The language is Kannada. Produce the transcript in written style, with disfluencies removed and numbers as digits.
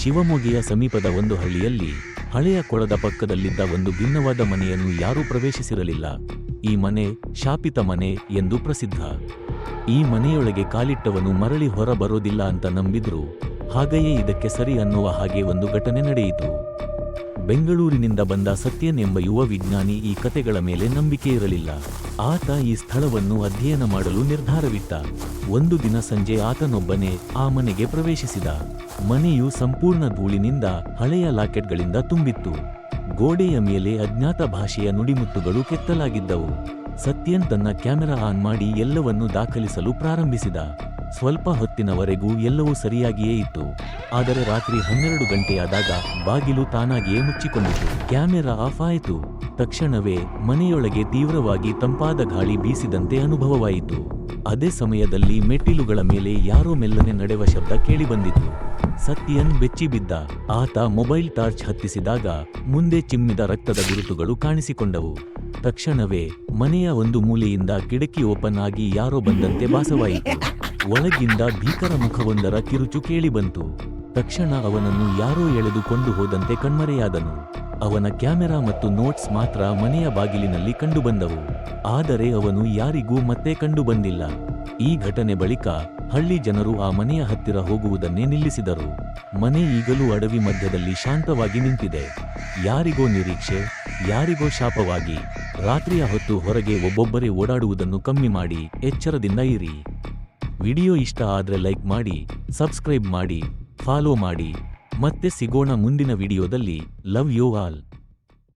ಶಿವಮೊಗ್ಗೆಯ ಸಮೀಪದ ಒಂದು ಹಳ್ಳಿಯಲ್ಲಿ ಹಳೆಯ ಕೊಳದ ಪಕ್ಕದಲ್ಲಿದ್ದ ಒಂದು ಭಿನ್ನವಾದ ಮನೆಯನ್ನು ಯಾರೂ ಪ್ರವೇಶಿಸಿರಲಿಲ್ಲ. ಈ ಮನೆ ಶಾಪಿತ ಮನೆ ಎಂದು ಪ್ರಸಿದ್ಧ. ಈ ಮನೆಯೊಳಗೆ ಕಾಲಿಟ್ಟವನು ಮರಳಿ ಹೊರ ಬರೋದಿಲ್ಲ ಅಂತ ನಂಬಿದ್ರು. ಹಾಗೆಯೇ ಇದಕ್ಕೆ ಸರಿ ಅನ್ನುವ ಹಾಗೆ ಒಂದು ಘಟನೆ ನಡೆಯಿತು. ಬೆಂಗಳೂರಿನಿಂದ ಬಂದ ಸತ್ಯನ್ ಎಂಬ ಯುವ ವಿಜ್ಞಾನಿ ಈ ಕತೆಗಳ ಮೇಲೆ ನಂಬಿಕೆ ಇರಲಿಲ್ಲ. ಆತ ಈ ಸ್ಥಳವನ್ನು ಅಧ್ಯಯನ ಮಾಡಲು ನಿರ್ಧಾರವಿಟ್ಟ. ಒಂದು ದಿನ ಸಂಜೆ ಆತನೊಬ್ಬನೇ ಆ ಮನೆಗೆ ಪ್ರವೇಶಿಸಿದ. ಮನೆಯು ಸಂಪೂರ್ಣ ಧೂಳಿನಿಂದ, ಹಳೆಯ ಲಾಕೆಟ್ಗಳಿಂದ ತುಂಬಿತ್ತು. ಗೋಡೆಯ ಮೇಲೆ ಅಜ್ಞಾತ ಭಾಷೆಯ ನುಡಿಮುತ್ತುಗಳು ಕೆತ್ತಲಾಗಿದ್ದವು. ಸತ್ಯನ್ ತನ್ನ ಕ್ಯಾಮೆರಾ ಆನ್ ಮಾಡಿ ಎಲ್ಲವನ್ನೂ ದಾಖಲಿಸಲು ಪ್ರಾರಂಭಿಸಿದ. ಸ್ವಲ್ಪ ಹೊತ್ತಿನವರೆಗೂ ಎಲ್ಲವೂ ಸರಿಯಾಗಿಯೇ ಇತ್ತು. ಆದರೆ ರಾತ್ರಿ 12 ಗಂಟೆಯಾದಾಗ ಬಾಗಿಲು ತಾನಾಗಿಯೇ ಮುಚ್ಚಿಕೊಂಡಿತು. ಕ್ಯಾಮೆರಾ ಆಫ್ ಆಯಿತು. ತಕ್ಷಣವೇ ಮನೆಯೊಳಗೆ ತೀವ್ರವಾಗಿ ತಂಪಾದ ಗಾಳಿ ಬೀಸಿದಂತೆ ಅನುಭವವಾಯಿತು. ಅದೇ ಸಮಯದಲ್ಲಿ ಮೆಟ್ಟಿಲುಗಳ ಮೇಲೆ ಯಾರೋ ಮೆಲ್ಲನೆ ನಡೆವ ಶಬ್ದ ಕೇಳಿಬಂದಿತು. ಸತ್ಯನ್ ಬೆಚ್ಚಿಬಿದ್ದ. ಆತ ಮೊಬೈಲ್ ಟಾರ್ಚ್ ಹತ್ತಿಸಿದಾಗ ಮುಂದೆ ಚಿಮ್ಮಿದ ರಕ್ತದ ಗುರುತುಗಳು ಕಾಣಿಸಿಕೊಂಡವು. ತಕ್ಷಣವೇ ಮನೆಯ ಒಂದು ಮೂಲೆಯಿಂದ ಕಿಟಕಿ ಓಪನ್ ಆಗಿ ಯಾರೋ ಬಂದಂತೆ ಭಾಸವಾಯಿತು. ಒಳಗಿಂದ ಭೀಕರ ಮುಖವೊಂದರ ಕಿರುಚು ಕೇಳಿಬಂತು. ತಕ್ಷಣ ಅವನನ್ನು ಯಾರೋ ಎಳೆದುಕೊಂಡು ಹೋದಂತೆ ಕಣ್ಮರೆಯಾದನು. ಅವನ ಕ್ಯಾಮೆರಾ ಮತ್ತು ನೋಟ್ಸ್ ಮಾತ್ರ ಮನೆಯ ಬಾಗಿಲಿನಲ್ಲಿ ಕಂಡುಬಂದವು. ಆದರೆ ಅವನು ಯಾರಿಗೂ ಮತ್ತೆ ಕಂಡುಬಂದಿಲ್ಲ. ಈ ಘಟನೆ ಬಳಿಕ ಹಳ್ಳಿ ಜನರು ಆ ಮನೆಯ ಹತ್ತಿರ ಹೋಗುವುದನ್ನೇ ನಿಲ್ಲಿಸಿದರು. ಮನೆ ಈಗಲೂ ಅಡವಿ ಮಧ್ಯದಲ್ಲಿ ಶಾಂತವಾಗಿ ನಿಂತಿದೆ. ಯಾರಿಗೋ ನಿರೀಕ್ಷೆ, ಯಾರಿಗೋ ಶಾಪವಾಗಿ. ರಾತ್ರಿಯ ಹೊತ್ತು ಹೊರಗೆ ಒಬ್ಬೊಬ್ಬರೇ ಓಡಾಡುವುದನ್ನು ಕಮ್ಮಿ ಮಾಡಿ ಎಚ್ಚರದಿಂದ ಇರಿ. ವಿಡಿಯೋ ಇಷ್ಟ ಆದ್ರೆ ಲೈಕ್ ಮಾಡಿ, ಸಬ್ಸ್ಕ್ರೈಬ್ ಮಾಡಿ, ಫಾಲೋ ಮಾಡಿ. ಮತ್ತೆ ಸಿಗೋಣ ಮುಂದಿನ ವಿಡಿಯೋದಲ್ಲಿ. Love you all.